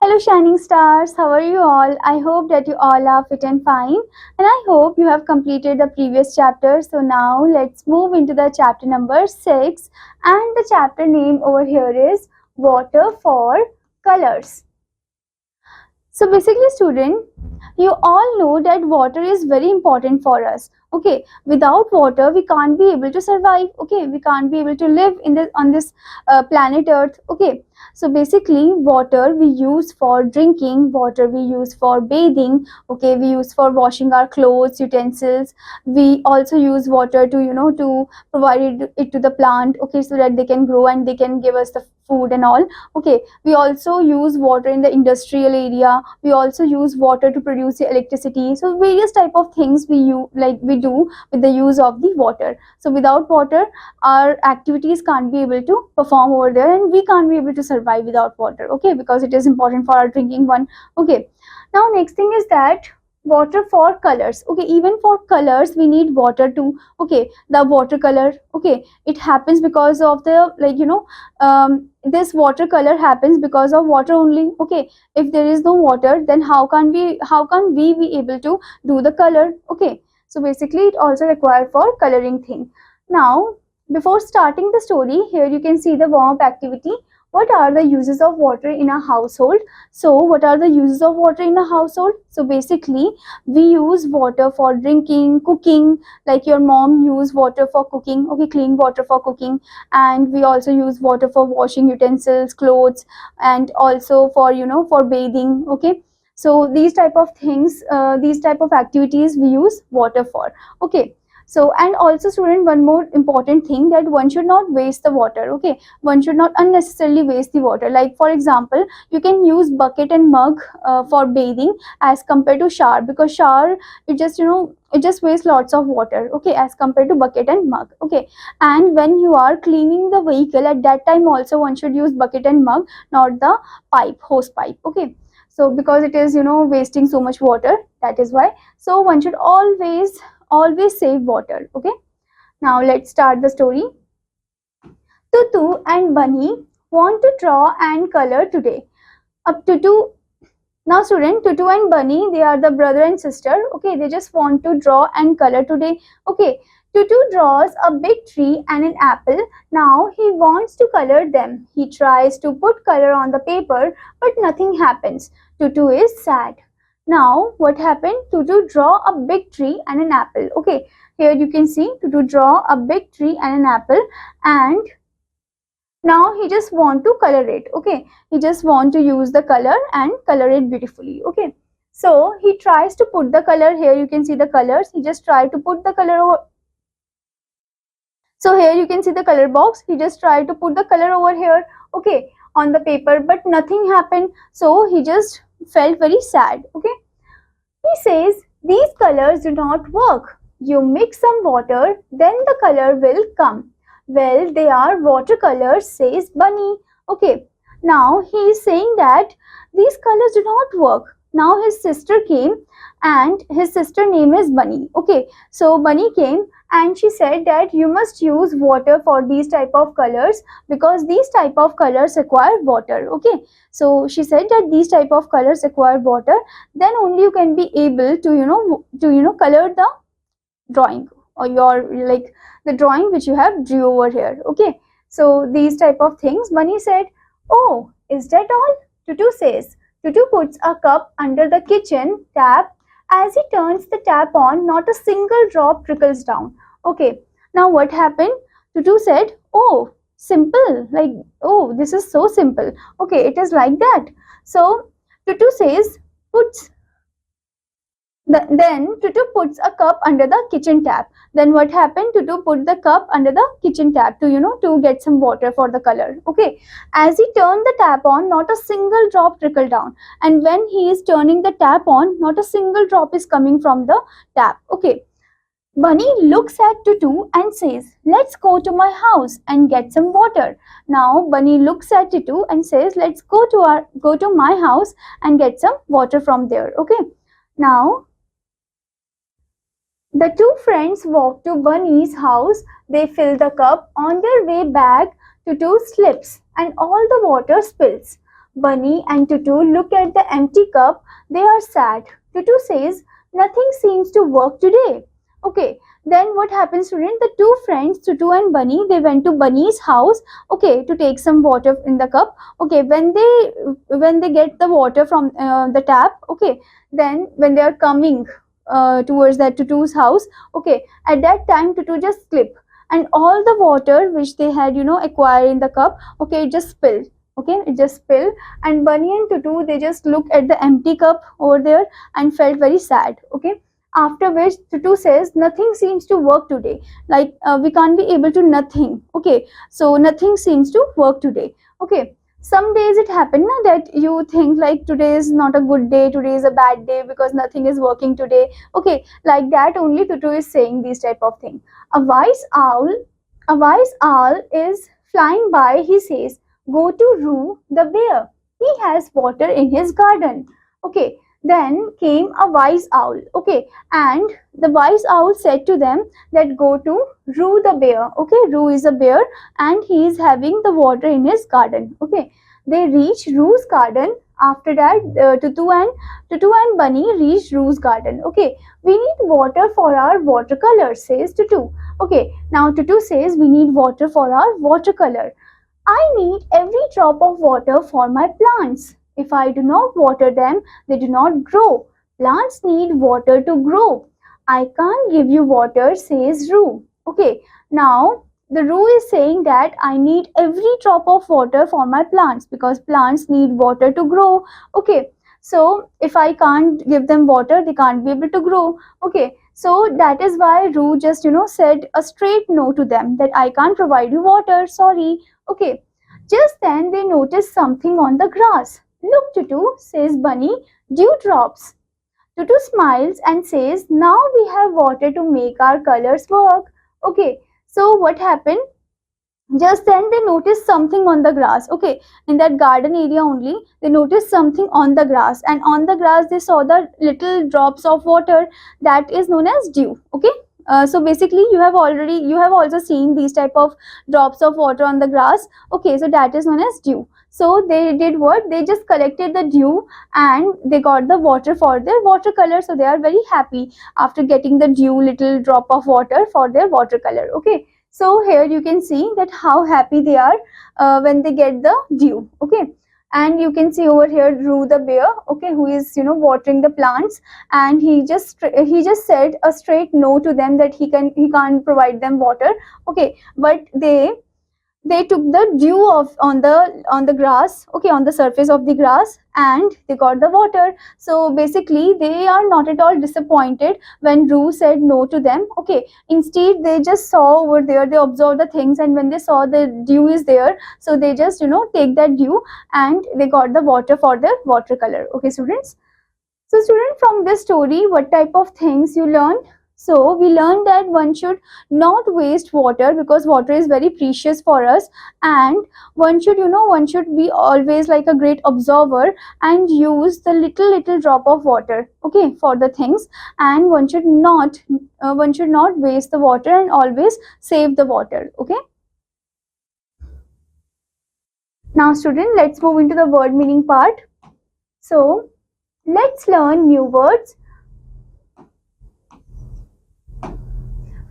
Hello, shining stars. How are you all? I hope that you all are fit and fine. And I hope you have completed the previous chapter. So now let's move into the chapter number 6. And the chapter name over here is Water for Colors. So basically, student, you all know that water is very important for us. Okay, without water we can't be able to survive. Okay, we can't be able to live in this on this planet earth. Okay, so basically water we use for drinking, water we use for bathing. Okay, we use for washing our clothes, utensils. We also use water to to provide it to the plant. Okay, so that they can grow and they can give us the food and all. Okay, we also use water in the industrial area. We also use water to produce the electricity. So various type of things we do with the use of the water. So without water our activities can't be able to perform over there, and we can't be able to survive without water. Okay, because it is important for our drinking one. Okay, now next thing is that water for colors. Okay, even for colors we need water too. Okay, the watercolor, okay, it happens because of the this watercolor happens because of water only. Okay, if there is no water, then how can we be able to do the color? Okay, so basically it also required for coloring thing. Now before starting the story, here you can see the warm up activity. What are the uses of water in a household? So what are the uses of water in a household? So basically we use water for drinking, cooking, like your mom use water for cooking. Okay, clean water for cooking. And we also use water for washing utensils, clothes, and also for for bathing. Okay, so these type of things, these type of activities we use water for. Okay, so and also student, one more important thing, that one should not waste the water. Okay, one should not unnecessarily waste the water. Like for example, you can use bucket and mug for bathing as compared to shower, because shower, it just it just wastes lots of water. Okay, as compared to bucket and mug. Okay, and when you are cleaning the vehicle, at that time also one should use bucket and mug, not the hose pipe. Okay, so because it is wasting so much water, that is why. So one should always save water. Okay, now let's start the story. Tutu and Bunny want to draw and color today. Up Tutu, now student, Tutu and Bunny, they are the brother and sister. Okay, they just want to draw and color today. Okay, Tutu draws a big tree and an apple. Now he wants to color them. He tries to put color on the paper, but nothing happens. Tutu is sad. Now what happened? Tutu draw a big tree and an apple. Okay, here you can see Tutu draw a big tree and an apple, and now he just want to color it. Okay, he just want to use the color and color it beautifully. Okay, so he tries to put the color. Here you can see the colors. He just try to put the color over. So here you can see the color box. He just tried to put the color over here. Okay, on the paper, but nothing happened. So he just felt very sad. Okay, he says, these colors do not work. You mix some water, then the color will come. Well, they are watercolors, says Bunny. Okay, now he is saying that these colors do not work. Now his sister came, and his sister name is Bunny. Okay, so Bunny came and she said that you must use water for these type of colors, because these type of colors require water. Okay, so she said that these type of colors require water, then only you can be able to color the drawing, or your like the drawing which you have drew over here. Okay, so these type of things. Bunny said, oh, is that all? Tutu says. Tutu puts a cup under the kitchen tap. As he turns the tap on, not a single drop trickles down. Okay, now what happened? Tutu said, oh, simple, like, oh, this is so simple. Okay, it is like that. So Tutu says, then Tutu puts a cup under the kitchen tap. Then what happened? Tutu put the cup under the kitchen tap to get some water for the color. Okay, as he turned the tap on, not a single drop trickled down. And when he is turning the tap on, not a single drop is coming from the tap. Okay, Bunny looks at Tutu and says, let's go to my house and get some water. Now Bunny looks at Tutu and says, let's go to my house and get some water from there. Okay, now the two friends walk to Bunny's house. They fill the cup. On their way back, Tutu slips and all the water spills. Bunny and Tutu look at the empty cup. They are sad. Tutu says, nothing seems to work today. Okay, then what happens, student? The two friends, Tutu and Bunny, they went to Bunny's house, okay, to take some water in the cup. Okay, when they get the water from the tap, okay, then when they are coming towards that Tutu's house, okay, at that time Tutu just slip, and all the water which they had, acquired in the cup, okay, it just spilled. Okay, it just spilled, and Bunny and Tutu, they just looked at the empty cup over there and felt very sad. Okay, after which Tutu says, nothing seems to work today, like we can't be able to nothing. Okay, so nothing seems to work today. Okay, some days it happen na, that you think like today is not a good day, today is a bad day because nothing is working today. Okay, like that only Tutu is saying these type of thing. A wise owl is flying by. He says, go to Roo the bear. He has water in his garden. Okay, then came a wise owl. Okay, and the wise owl said to them that go to Roo the bear. Okay, Roo is a bear and he is having the water in his garden. Okay, they reach Roo's garden. After that, Tutu and Bunny reached Roo's garden. Okay, we need water for our watercolor, says Tutu. Okay, now Tutu says we need water for our watercolor. I need every drop of water for my plants. If I do not water them, they do not grow. Plants need water to grow. I can't give you water, says Roo. Okay, now the Roo is saying that I need every drop of water for my plants because plants need water to grow. Okay, so if I can't give them water, they can't be able to grow. Okay, so that is why Roo just said a straight no to them, that I can't provide you water, sorry. Okay, just then they noticed something on the grass. Look, Tutu, says Bunny, dewdrops. Tutu smiles and says, now we have water to make our colors work. Okay, so what happened? Just then they noticed something on the grass. Okay, in that garden area only, they noticed something on the grass, and on the grass they saw the little drops of water, that is known as dew. Okay, so basically you have also seen these type of drops of water on the grass. Okay, so that is known as dew. So they did what? They just collected the dew and they got the water for their watercolor. So they are very happy after getting the dew, little drop of water for their watercolor. Okay, so here you can see that how happy they are when they get the dew. Okay, and you can see over here Roo the bear, okay, who is watering the plants, and he just said a straight no to them, that he can't provide them water. Okay, but they took the dew on the grass, okay, on the surface of the grass, and they got the water. So basically they are not at all disappointed when Roo said no to them. Okay, instead they just saw over there, they observed the things, and when they saw the dew is there, so they just take that dew and they got the water for their watercolor. Okay, students, so student, from this story, what type of things you learned? So we learned that one should not waste water because water is very precious for us, and one should be always like a great observer and use the little drop of water, okay, for the things, and one should not waste the water and always save the water. Okay. Now student, let's move into the word meaning part. So let's learn new words.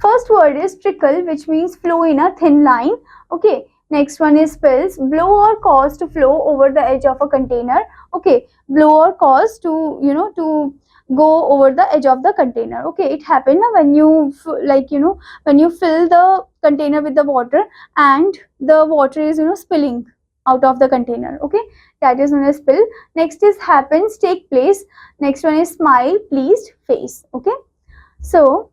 First word is trickle, which means flow in a thin line. Okay. Next one is spills, blow or cause to flow over the edge of a container. Okay, blow or cause to to go over the edge of the container. Okay, it happened when you when you fill the container with the water and the water is spilling out of the container. Okay, that is known as spill. Next is happens, take place. Next one is smile, pleased, face. Okay, so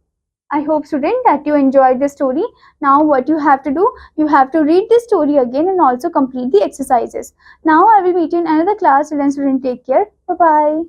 I hope student that you enjoyed the story. Now what you have to do, you have to read this story again and also complete the exercises. Now I will meet you in another class. Till then student, take care. Bye bye.